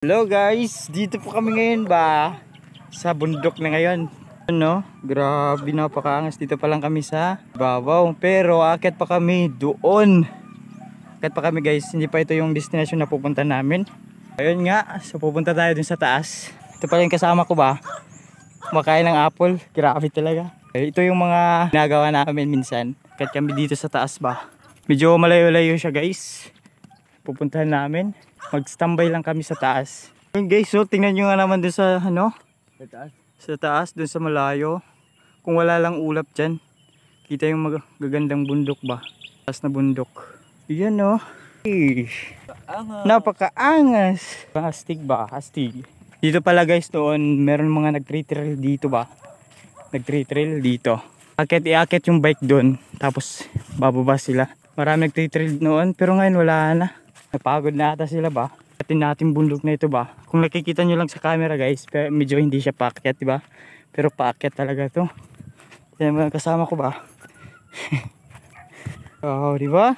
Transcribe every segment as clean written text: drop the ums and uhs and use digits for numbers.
Hello guys, dito po kami ngayon ba sa bundok na ngayon. Ano? Grabe, napakaangas. Dito pa lang kami sa babaw, pero aakyat pa kami doon. Aakyat pa kami guys, hindi pa ito yung destination na pupunta namin. Ayun nga, so pupunta tayo dun sa taas. Ito pala yung kasama ko ba, kumakain ng apple. Grabe talaga. Ito yung mga ginagawa namin minsan. Aakyat kami dito sa taas ba. Medyo malayo-layo siya guys. Pupuntahan namin. Mag-standby lang kami sa taas. Yun guys, so tingnan nyo nga naman dun sa ano, sa taas, dun sa malayo. Kung wala lang ulap dyan, kita yung magagandang bundok ba, taas na bundok. Yan o, napakaangas. Astig ba, astig. Dito pala guys, doon meron mga nag-trail dito ba, nag-trail dito. Iakyat yung bike doon, tapos bababa sila. Marami nag-trail noon, pero ngayon wala na. Napagod na ata sila ba. Atin natin bundok na ito ba. Kung nakikita nyo lang sa camera guys, pero medyo hindi siya paakyat diba. Pero paakyat talaga to. Yan kasama ko ba. Oh diba.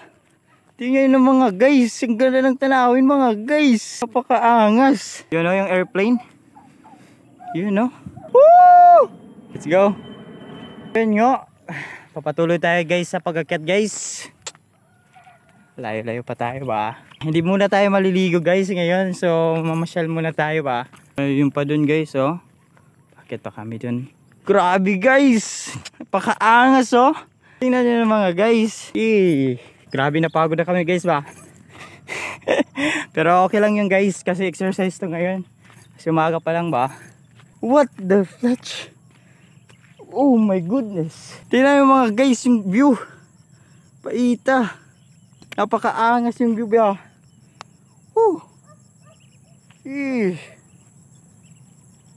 Tingnan ng mga guys. Ang ganda ng tanawin mga guys. Napakaangas. Yun o yung airplane. Yun o. Woo! Let's go. Yun nga. Papatuloy tayo guys sa pag-akyat guys. Layo-layo pa tayo ba. Hindi muna tayo maliligo guys ngayon. So mamasyal muna tayo ba. Yung pa dun guys oh. Bakit pa kami dun? Grabe guys. Napakaangas oh. Tingnan nyo mga guys. Grabe, napagod na kami guys ba. Pero okay lang yun guys. Kasi exercise to ngayon. Kasi umaga pa lang ba. What the fletch. Oh my goodness. Tingnan nyo mga guys yung view. Paita. Napakaangas yung view ba.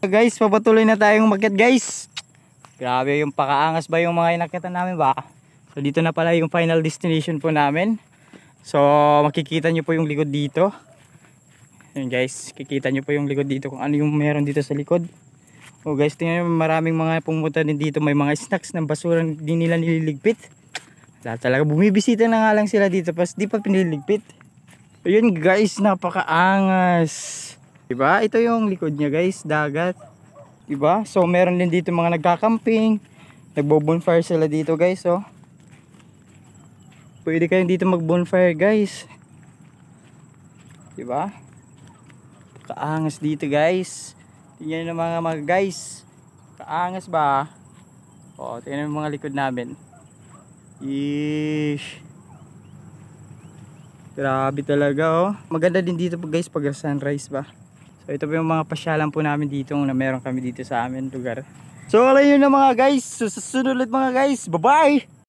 Guys, papatuloy na tayong makyat guys. Grabe yung pakaangas ba yung mga inakyatan namin ba. So dito na pala yung final destination po namin. So makikita nyo po yung likod dito. Yun guys, kikita nyo po yung likod dito kung ano yung meron dito sa likod. Oh guys, tingnan nyo, maraming mga pumunta din dito. May mga snacks ng basura din nila nililigpit. Talaga bumibisita na nga lang sila dito pas di pa piniligpit. Ayun guys, napakaangas. Diba? Ito yung likod niya guys, dagat. Diba? So meron din dito mga nagka-camping. Nagbo-bonfire sila dito guys oh. Pwede kayong dito mag-bonfire guys. Diba? Kaangas dito guys. Tingnan ng mga guys. Kaangas ba? Oh, tingnan yung mga likod namin. Grabe talaga oh. Maganda din dito po guys pag sunrise ba. So ito po yung mga pasyalan po namin dito na meron kami dito sa amin lugar. So wala yun na mga guys. So susunod ulit mga guys. Bye bye.